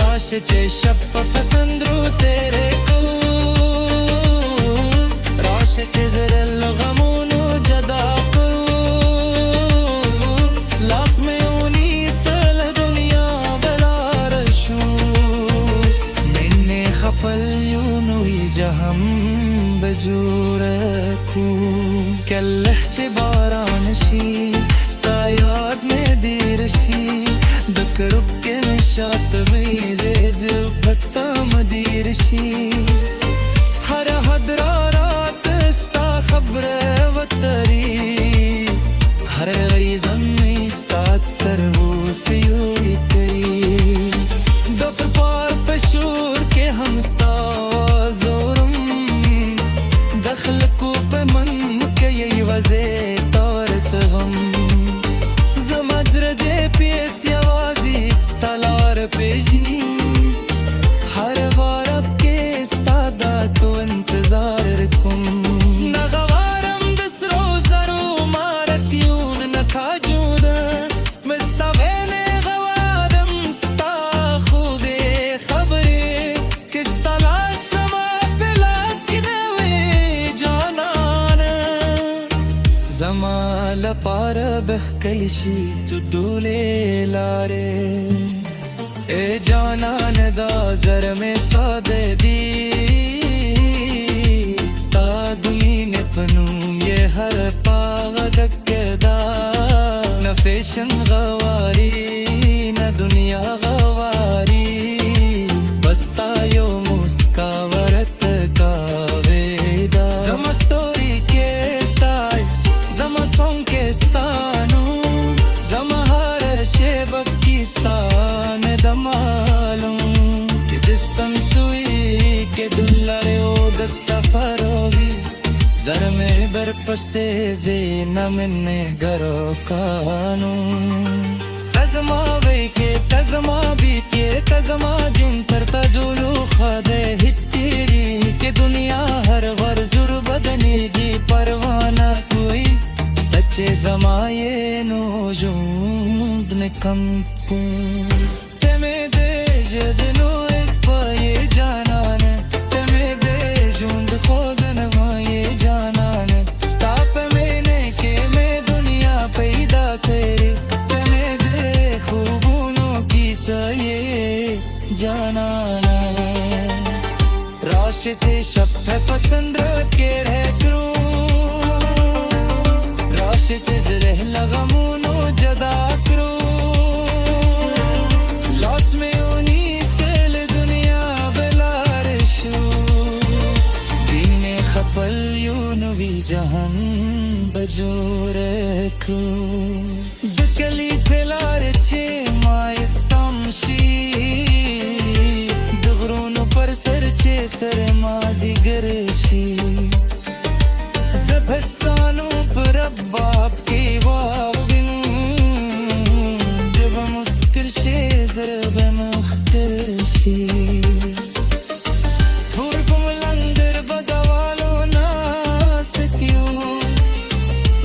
राश चे शप पसंदरू तेरे को राश चे जरल गमोनो जदा को लास में उनी सल दुनिया बला रशू मैंने खपल यूनुई जहम बजूरकू कल्लह चे बारानशी स्ता याद में दीरशी दक रुक के नशात मेरे ज़िल भत्ता मदीरशी हर हदरा रात स्ता खबर वतरी हर गरीज़म में स्तात स्तरवो से योरी करी दोपर पार पशूर के हम स्ता जोरम दखल को पे मन के यही वज़े तारत गम जमजर पेस आवाज़ी तलार पेशनी हर बार अब के इस्तादा तो इंतजार रखूं नगवारम दसरो जरो मारत यून न था जुदा मस्तवेने गवारम स्ता खुदे खबरे किस तलाश समा पिलास की नवे जानाना जमाल पार बखकलिशी जुडूले लारे ए जानान दा जर में सादे दी स्ता दुमीने पनूम ये हर पाग दक्केदा न फैशन गवारी न दुनिया गवारी बस्ता यो मुस्कावरत का वेदा जमा स्टोरी के स्टाइल्स जमा सॉन्ग के स्तानू जमा हर शेबक की स्तान दमालूं कि दिस्तम सुई के दुल्लारे ओदत सफर होगी जर में बरपसे ज़ीना मिन्ने गरो कानून तज़मा वेके तज़मा बीते तज़मा जिन पर तजुलू खादे हित्तीरी के दुनिया हर वर जुर बदनी दी परवाना कोई तच्चे ज़माये नोजूद ने kampu Teme de jednu ispaye janan Teme de jund khodan maye janan Stop mene ke me dunya paida kare Teme de khubuno ki saye janan Rashi che shab hai pasand ke reh kru Rashi che zreh lagamuno jada kru Lost me uni sel dunya belarishu Dine khapal yun vi jahan bajure kru Dukali pelar che mayet tamshi Dugrunu par sar che sar mazi garshi Zabastanu par abbab ki wabin Jab muskir she zarb mukhtar shi Spur kumlandar badawalo nasityu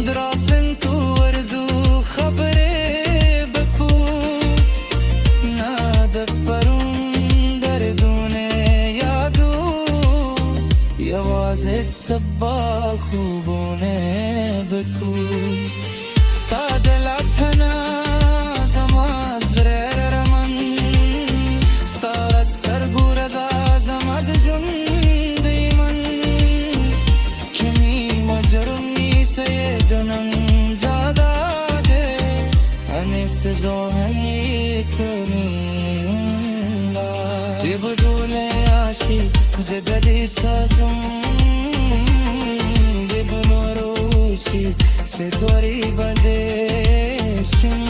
Dratin tu warzu khabre baku Nada parun dardune yadu Yawazet sabba khubune baku Stadela thana zamad zrer raman Stad star gurada zamad jundiman Kimi majarumi sayyidunam zada de Anis zohani kunla Dibdule ashi zebedi sadum Dibnu roshi se tori badeshim